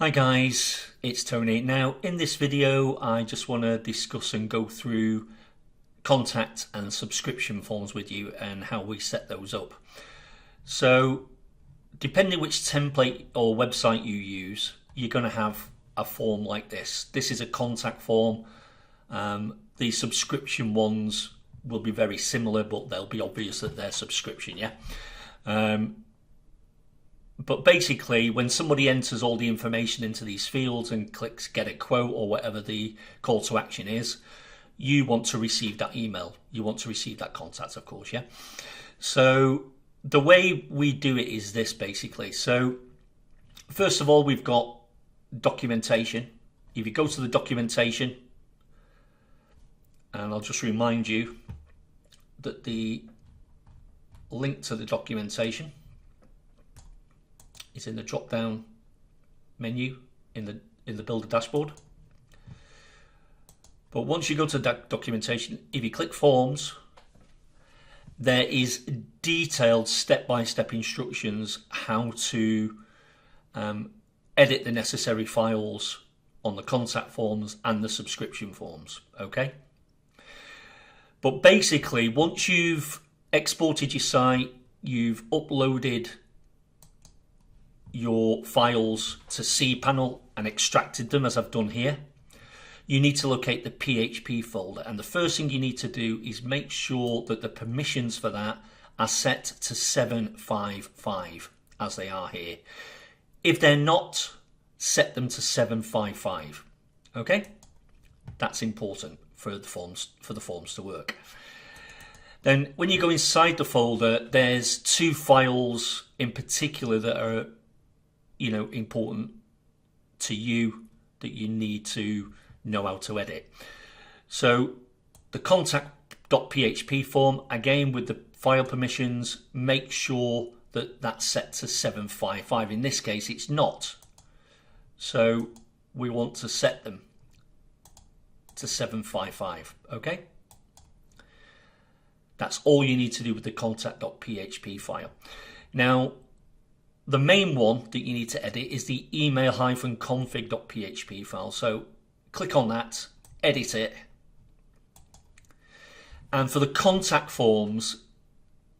Hi guys, it's Tony. Now in this video I just want to discuss and go through contact and subscription forms with you and how we set those up. So depending which template or website you use, you're going to have a form like this. This is a contact form. The subscription ones will be very similar, but they'll be obvious that they're subscription, yeah? But basically, when somebody enters all the information into these fields and clicks get a quote or whatever the call to action is, you want to receive that email. You want to receive that contact, of course, yeah? So the way we do it is this, basically. So first of all, we've got documentation. If you go to the documentation, and I'll just remind you that the link to the documentation is in the drop down menu in the builder dashboard. But once you go to that documentation, if you click forms, there is detailed step-by-step instructions how to edit the necessary files on the contact forms and the subscription forms, okay? But basically, once you've exported your site, you've uploaded your files to cPanel and extracted them as I've done here, you need to locate the PHP folder. And the first thing you need to do is make sure that the permissions for that are set to 755 as they are here. If they're not, set them to 755. Okay? That's important for the forms to work. Then when you go inside the folder, there's two files in particular that are important to you that you need to know how to edit. So the contact.php form, again with the file permissions, make sure that that's set to 755. In this case it's not, so we want to set them to 755. Okay, that's all you need to do with the contact.php file. Now the main one that you need to edit is the email-config.php file. So click on that, edit it. And for the contact forms,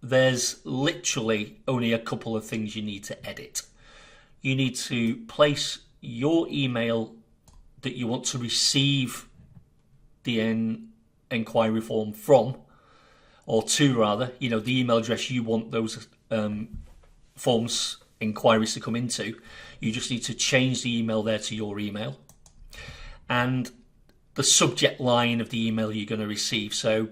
there's literally only a couple of things you need to edit. You need to place your email that you want to receive the inquiry form from, or to rather, the email address you want those forms inquiries to come into. You just need to change the email there to your email, and the subject line of the email you're going to receive. So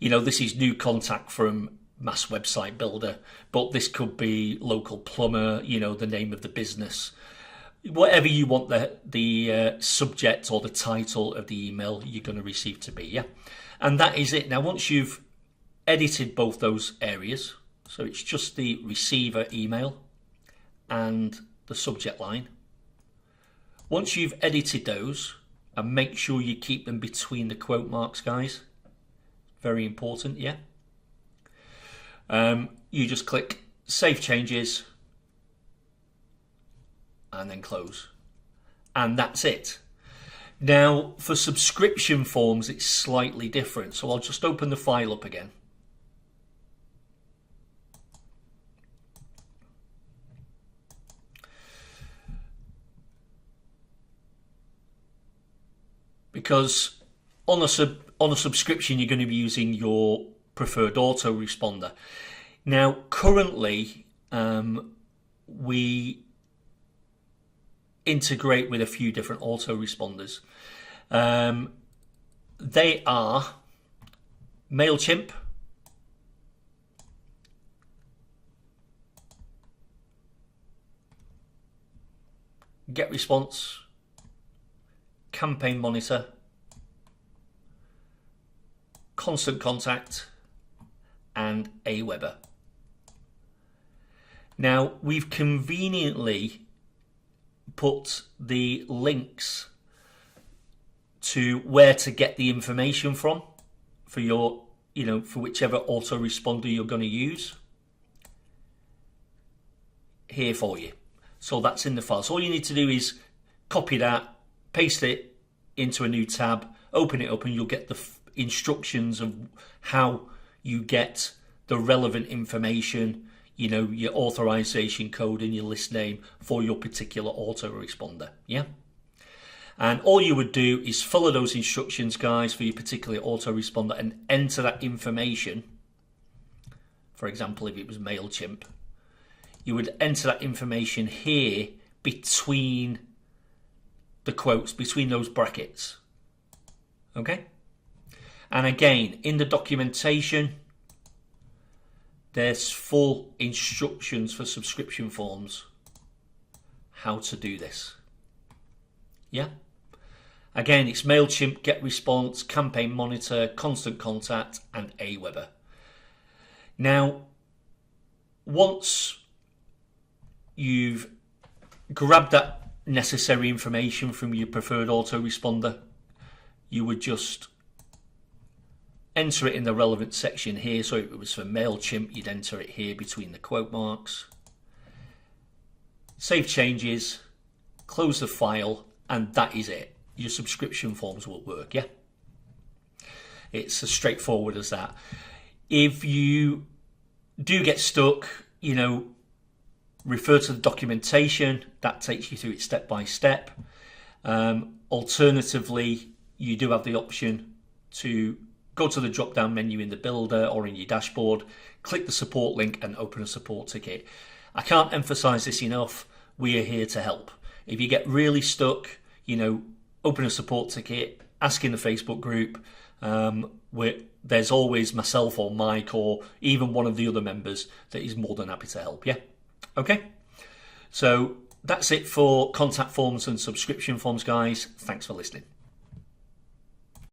this is new contact from Mass Website Builder, but this could be local plumber, the name of the business, whatever you want the subject or the title of the email you're going to receive to be, yeah? And that is it. Now once you've edited both those areas, so it's just the receiver email and the subject line. Once you've edited those, and make sure you keep them between the quote marks, guys. Very important, yeah? You just click Save Changes and then close. And that's it. Now, for subscription forms, it's slightly different. So I'll just open the file up again. Because on a subscription, you're going to be using your preferred autoresponder. Now, currently, we integrate with a few different autoresponders. They are MailChimp, GetResponse, Campaign Monitor, Constant Contact, and Aweber. Now we've conveniently put the links to where to get the information from for your, for whichever autoresponder you're going to use here for you. So that's in the file. So all you need to do is copy that, paste it into a new tab, open it up, and you'll get the instructions of how you get the relevant information, you know, your authorization code and your list name for your particular autoresponder. Yeah. And all you would do is follow those instructions, guys, for your particular autoresponder and enter that information. For example, if it was MailChimp, you would enter that information here between the quotes, between those brackets. Okay? And again, in the documentation, there's full instructions for subscription forms, how to do this. Yeah? Again, it's MailChimp, GetResponse, Campaign Monitor, Constant Contact, and Aweber. Now, once you've grabbed that necessary information from your preferred autoresponder, you would just enter it in the relevant section here. So if it was for MailChimp, you'd enter it here between the quote marks. Save changes, close the file, and that is it. Your subscription forms will work, yeah? It's as straightforward as that. If you do get stuck, you know, refer to the documentation. That takes you through it step by step. Alternatively, you do have the option to go to the drop-down menu in the builder or in your dashboard, click the support link and open a support ticket. I can't emphasize this enough. We are here to help. If you get really stuck, you know, open a support ticket, ask in the Facebook group. Where there's always myself or Mike or even one of the other members that is more than happy to help. Yeah. Okay. So that's it for contact forms and subscription forms, guys. Thanks for listening.